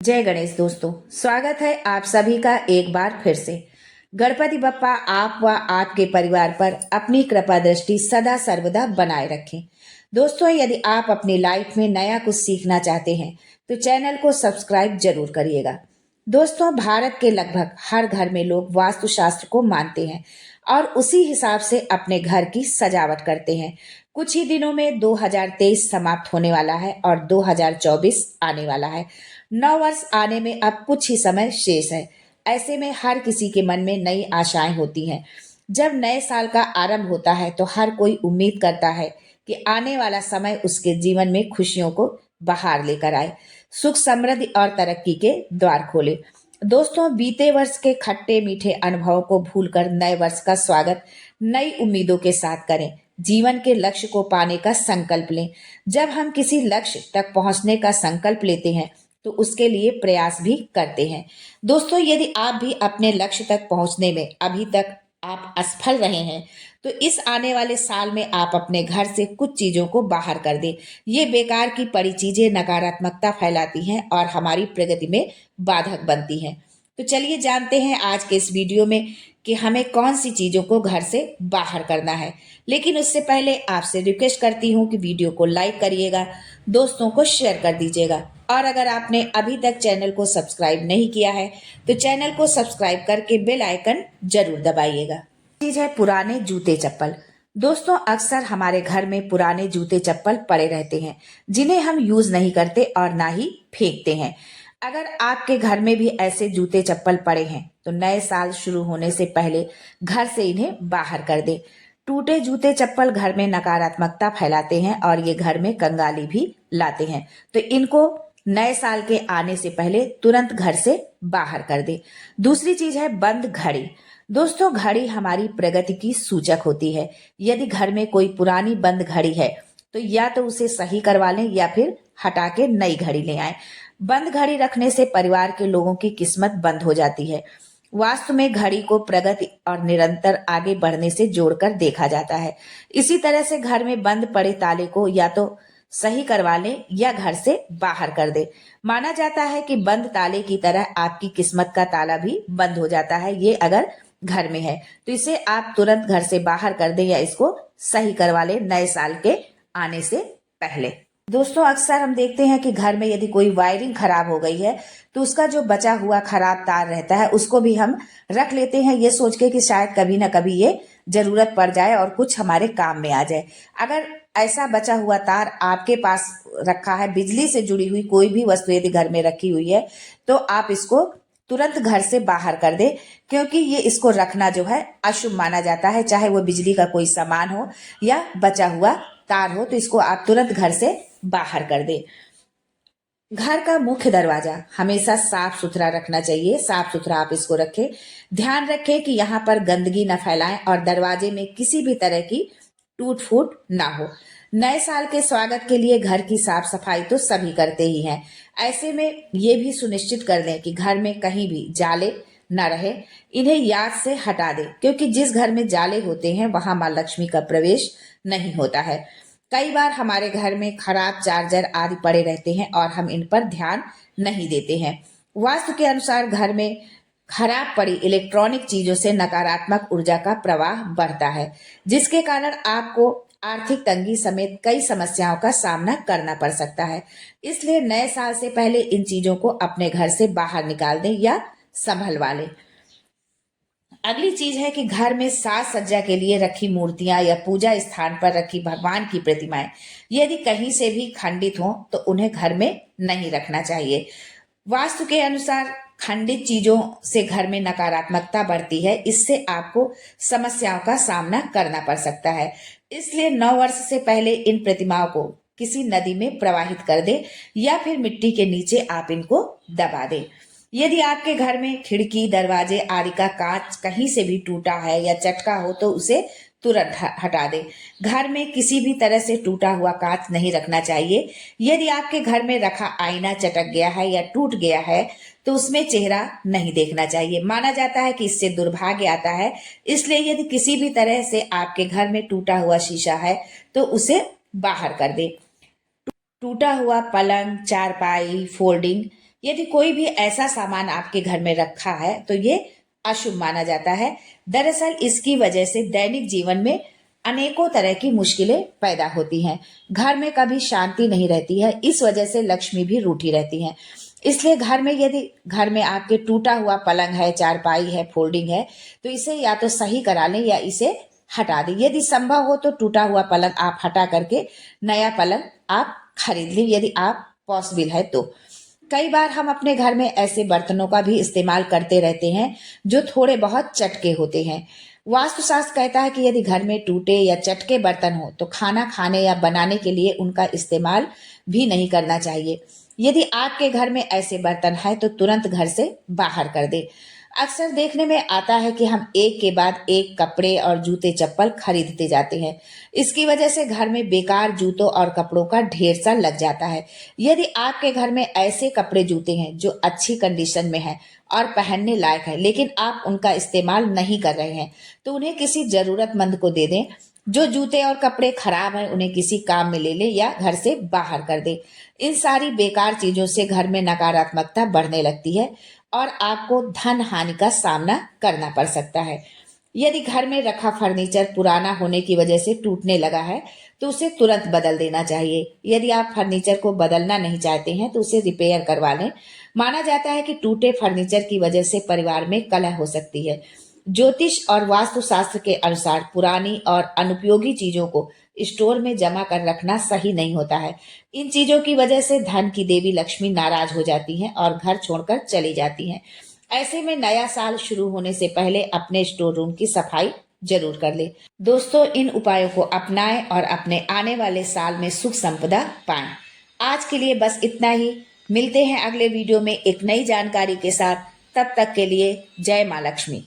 जय गणेश दोस्तों, स्वागत है आप सभी का एक बार फिर से। गणपति बप्पा आप व आपके परिवार पर अपनी कृपा दृष्टि सदा सर्वदा बनाए रखें। दोस्तों, यदि आप अपनी लाइफ में नया कुछ सीखना चाहते हैं तो चैनल को सब्सक्राइब जरूर करिएगा। दोस्तों, भारत के लगभग हर घर में लोग वास्तुशास्त्र को मानते हैं और उसी हिसाब से अपने घर की सजावट करते हैं। कुछ ही दिनों में 2023 समाप्त होने वाला है और 2024 आने वाला है। 9 वर्ष आने में अब कुछ ही समय शेष है। ऐसे में हर किसी के मन में नई आशाएं होती हैं। जब नए साल का आरंभ होता है तो हर कोई उम्मीद करता है कि आने वाला समय उसके जीवन में खुशियों को बाहर लेकर आए, सुख समृद्धि और तरक्की के द्वार खोले। दोस्तों, बीते वर्ष के खट्टे मीठे अनुभवों को भूलकर नए वर्ष का स्वागत नई उम्मीदों के साथ करें। जीवन के लक्ष्य को पाने का संकल्प लें। जब हम किसी लक्ष्य तक पहुंचने का संकल्प लेते हैं तो उसके लिए प्रयास भी करते हैं। दोस्तों, यदि आप भी अपने लक्ष्य तक पहुंचने में अभी तक आप असफल रहे हैं तो इस आने वाले साल में आप अपने घर से कुछ चीजों को बाहर कर दें। ये बेकार की पड़ी चीजें नकारात्मकता फैलाती हैं और हमारी प्रगति में बाधक बनती हैं। तो चलिए जानते हैं आज के इस वीडियो में कि हमें कौन सी चीजों को घर से बाहर करना है। लेकिन उससे पहले आपसे रिक्वेस्ट करती हूँ कि वीडियो को लाइक करिएगा, दोस्तों को शेयर कर दीजिएगा और अगर आपने अभी तक चैनल को सब्सक्राइब नहीं किया है तो चैनल को सब्सक्राइब करके बेल आइकन जरूर दबाइएगा। चीज है पुराने जूते चप्पल। दोस्तों, अक्सर हमारे घर में पुराने जूते चप्पल पड़े रहते हैं जिन्हें हम यूज नहीं करते और ना ही फेंकते हैं। अगर आपके घर में भी ऐसे जूते चप्पल पड़े हैं तो नए साल शुरू होने से पहले घर से इन्हें बाहर कर दें। टूटे जूते चप्पल घर में नकारात्मकता फैलाते हैं और ये घर में कंगाली भी लाते हैं, तो इनको नए साल के आने से पहले तुरंत घर से बाहर कर दे। दूसरी चीज है बंद घड़ी। दोस्तों, घड़ी हमारी प्रगति की सूचक होती है। यदि घर में कोई पुरानी बंद घड़ी है तो या तो उसे सही करवा लें या फिर हटा के नई घड़ी ले आए। बंद घड़ी रखने से परिवार के लोगों की किस्मत बंद हो जाती है। वास्तु में घड़ी को प्रगति और निरंतर आगे बढ़ने से जोड़कर देखा जाता है। इसी तरह से घर में बंद पड़े ताले को या तो सही करवा लें या घर से बाहर कर दे। माना जाता है कि बंद ताले की तरह आपकी किस्मत का ताला भी बंद हो जाता है। ये अगर घर में है तो इसे आप तुरंत घर से बाहर कर दें या इसको सही करवा लें नए साल के आने से पहले। दोस्तों, अक्सर हम देखते हैं कि घर में यदि कोई वायरिंग खराब हो गई है तो उसका जो बचा हुआ खराब तार रहता है उसको भी हम रख लेते हैं, ये सोच के कि शायद कभी ना कभी ये जरूरत पड़ जाए और कुछ हमारे काम में आ जाए। अगर ऐसा बचा हुआ तार आपके पास रखा है, बिजली से जुड़ी हुई कोई भी वस्तु यदि घर में रखी हुई है तो आप इसको तुरंत घर से बाहर कर दे, क्योंकि ये इसको रखना जो है अशुभ माना जाता है। चाहे वो बिजली का कोई सामान हो या बचा हुआ तार हो तो इसको आप तुरंत घर से बाहर कर दे। घर का मुख्य दरवाजा हमेशा साफ सुथरा रखना चाहिए। साफ सुथरा आप इसको रखें। ध्यान रखें कि यहाँ पर गंदगी न फैलाएं और दरवाजे में किसी भी तरह की टूट फूट ना हो। नए साल के स्वागत के लिए घर की साफ सफाई तो सभी करते ही हैं। ऐसे में ये भी सुनिश्चित कर लें कि घर में कहीं भी जाले न रहे। इन्हें याद से हटा दें, क्योंकि जिस घर में जाले होते हैं वहां मां लक्ष्मी का प्रवेश नहीं होता है। कई बार हमारे घर में खराब चार्जर आदि पड़े रहते हैं और हम इन पर ध्यान नहीं देते हैं। वास्तु के अनुसार घर में खराब पड़ी इलेक्ट्रॉनिक चीजों से नकारात्मक ऊर्जा का प्रवाह बढ़ता है, जिसके कारण आपको आर्थिक तंगी समेत कई समस्याओं का सामना करना पड़ सकता है। इसलिए नए साल से पहले इन चीजों को अपने घर से बाहर निकाल दें या संभलवा लें। अगली चीज है कि घर में साज सज्जा के लिए रखी मूर्तियां या पूजा स्थान पर रखी भगवान की प्रतिमाएं यदि कहीं से भी खंडित हों तो उन्हें घर में नहीं रखना चाहिए। वास्तु के अनुसार खंडित चीजों से घर में नकारात्मकता बढ़ती है। इससे आपको समस्याओं का सामना करना पड़ सकता है। इसलिए 9 वर्ष से पहले इन प्रतिमाओं को किसी नदी में प्रवाहित कर दे या फिर मिट्टी के नीचे आप इनको दबा दें। यदि आपके घर में खिड़की दरवाजे आदि का कांच कहीं से भी टूटा है या चटका हो तो उसे तुरंत हटा दें। घर में किसी भी तरह से टूटा हुआ कांच नहीं रखना चाहिए। यदि आपके घर में रखा आईना चटक गया है या टूट गया है तो उसमें चेहरा नहीं देखना चाहिए। माना जाता है कि इससे दुर्भाग्य आता है। इसलिए यदि किसी भी तरह से आपके घर में टूटा हुआ शीशा है तो उसे बाहर कर दें। टूटा हुआ पलंग, चारपाई, फोल्डिंग यदि कोई भी ऐसा सामान आपके घर में रखा है तो ये अशुभ माना जाता है। दरअसल इसकी वजह से दैनिक जीवन में अनेकों तरह की मुश्किलें पैदा होती हैं। घर में कभी शांति नहीं रहती है, इस वजह से लक्ष्मी भी रूठी रहती है। इसलिए घर में आपके टूटा हुआ पलंग है, चारपाई है, फोल्डिंग है, तो इसे या तो सही करा लें या इसे हटा दें। यदि संभव हो तो टूटा हुआ पलंग आप हटा करके नया पलंग आप खरीद लें, यदि आप पॉसिबल है तो। कई बार हम अपने घर में ऐसे बर्तनों का भी इस्तेमाल करते रहते हैं जो थोड़े बहुत चटके होते हैं। वास्तुशास्त्र कहता है कि यदि घर में टूटे या चटके बर्तन हो तो खाना खाने या बनाने के लिए उनका इस्तेमाल भी नहीं करना चाहिए। यदि आपके घर में ऐसे बर्तन हैं तो तुरंत घर से बाहर कर दे। अक्सर देखने में आता है कि हम एक के बाद एक कपड़े और जूते चप्पल खरीदते जाते हैं। इसकी वजह से घर में बेकार जूतों और कपड़ों का ढेर सा लग जाता है। यदि आपके घर में ऐसे कपड़े जूते हैं जो अच्छी कंडीशन में हैं और पहनने लायक है, लेकिन आप उनका इस्तेमाल नहीं कर रहे हैं, तो उन्हें किसी जरूरतमंद को दे दें। जो जूते और कपड़े खराब हैं उन्हें किसी काम में ले लें या घर से बाहर कर दें। इन सारी बेकार चीजों से घर में नकारात्मकता बढ़ने लगती है और आपको धन हानि का सामना करना पड़ सकता है। यदि घर में रखा फर्नीचर पुराना होने की वजह से टूटने लगा है तो उसे तुरंत बदल देना चाहिए। यदि आप फर्नीचर को बदलना नहीं चाहते हैं तो उसे रिपेयर करवा लें। माना जाता है कि टूटे फर्नीचर की वजह से परिवार में कलह हो सकती है। ज्योतिष और वास्तुशास्त्र के अनुसार पुरानी और अनुपयोगी चीजों को स्टोर में जमा कर रखना सही नहीं होता है। इन चीजों की वजह से धन की देवी लक्ष्मी नाराज हो जाती हैं और घर छोड़कर चली जाती हैं। ऐसे में नया साल शुरू होने से पहले अपने स्टोर रूम की सफाई जरूर कर ले। दोस्तों, इन उपायों को अपनाएं और अपने आने वाले साल में सुख संपदा पाएं। आज के लिए बस इतना ही। मिलते हैं अगले वीडियो में एक नई जानकारी के साथ। तब तक के लिए जय मां लक्ष्मी।